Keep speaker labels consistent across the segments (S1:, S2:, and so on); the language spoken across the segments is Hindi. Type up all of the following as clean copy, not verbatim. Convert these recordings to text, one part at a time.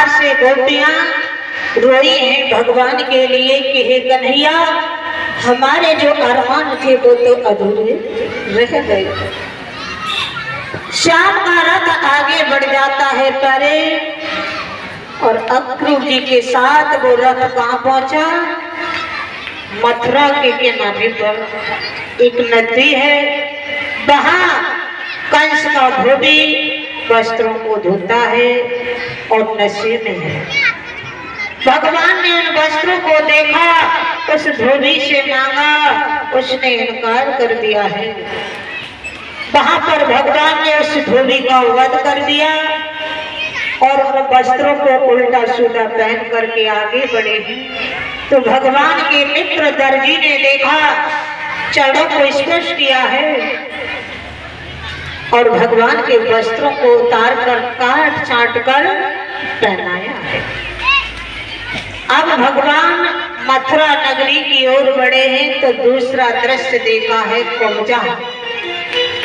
S1: प्रकार से गोपियां रोई हैं भगवान के लिए कि हे कन्हैया, हमारे जो अरमान थे वो तो अधूरे रह गए। श्याम का रथ आगे बढ़ जाता है परे, और अक्रूर जी के साथ वो रथ कहाँ पहुंचा? मथुरा के किनारे पर एक नदी है, वहां कंस का धोबी वस्त्रों को धोता है और नशे में है। भगवान ने उन वस्त्रों को देखा, उस धोबी से मांगा, उसने इनकार कर दिया है। वहां पर भगवान ने उस धोबी का वध कर दिया और उन वस्त्रों को उल्टा सीधा पहन करके आगे बढ़े हैं। तो भगवान के मित्र दर्जी ने देखा, चरणों को स्पर्श किया है और भगवान के वस्त्रों को उतार कर काट छाट कर पहनाया है। अब भगवान मथुरा नगरी की ओर बढ़े हैं तो दूसरा दृश्य देखा है। कुब्जा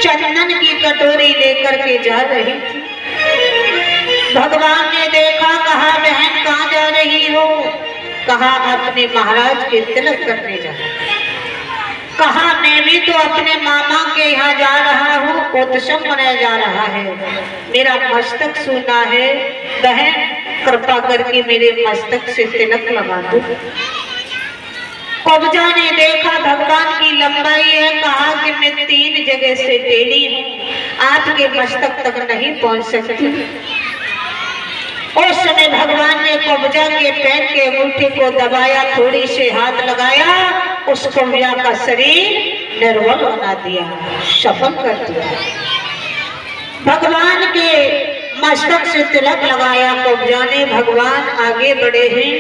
S1: चंदन की कटोरी लेकर के जा रही थी। भगवान ने देखा, कहा बहन कहाँ जा रही हो? कहा अपने महाराज के तिलक करने जा रही। कहा मैं भी तो अपने मामा के यहाँ जा रहा हूँ, उत्सव मनाया जा रहा है, मेरा मस्तक सूना है, बहन कृपा करके मेरे मस्तक से तिलक लगा दो। कुब्जा ने देखा भगवान की लंबाई है, कहा कि मैं 3 जगह से टेढ़ी हूँ, आपके मस्तक तक नहीं पहुँच सकती। उस समय भगवान ने कुब्जा के पैर के अंगूठे को दबाया, थोड़ी से हाथ लगाया, उस कुब्जा का शरीर निर्बल बना दिया, सफल कर दिया। भगवान के मस्तक से तिलक लगाया कुब्जा ने। भगवान आगे बढ़े हैं।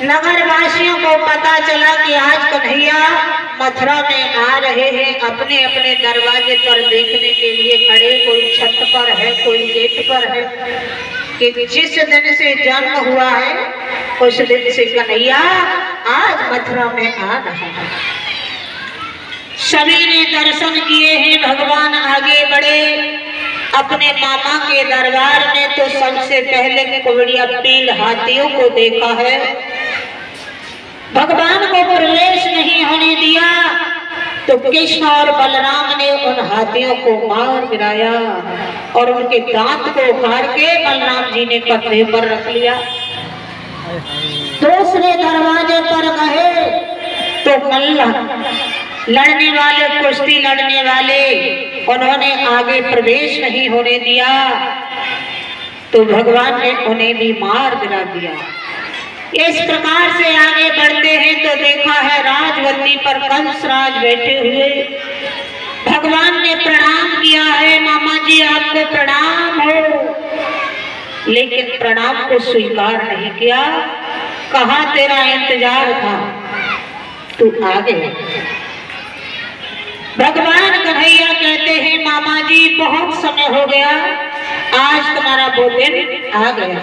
S1: नगर वासियों को पता चला कि आज कन्हैया मथुरा में आ रहे हैं। अपने अपने दरवाजे पर देखने के लिए खड़े, कोई छत पर है, कोई गेट पर है, कि जिस दिन से जन्म हुआ है उस दिन से कन्हैया आज मथुरा में आ रहा है। सभी ने दर्शन किए हैं। भगवान आगे बढ़े अपने मामा के दरबार में तो सबसे पहले कुबड़िया पील हाथियों को देखा है। भगवान को प्रवेश नहीं होने दिया तो कृष्ण और बलराम ने उन हाथियों को मार गिराया और उनके दांत को उखाड़ के बलराम जी ने कंधे पर रख लिया। दूसरे दरवाजे पर गए तो मल्ल लड़ने वाले, कुश्ती लड़ने वाले, उन्होंने आगे प्रवेश नहीं होने दिया तो भगवान ने उन्हें भी मार गिरा दिया। इस प्रकार से आगे बढ़ते हैं तो देखा है राजगद्दी पर कंसराज बैठे हुए। भगवान ने प्रणाम किया है, मामा जी आपको प्रणाम हो, लेकिन प्रणाम को स्वीकार नहीं किया। कहा तेरा इंतजार था, तू आ गया। भगवान कन्हैया कहते हैं मामा जी बहुत समय हो गया, आज तुम्हारा वो दिन आ गया।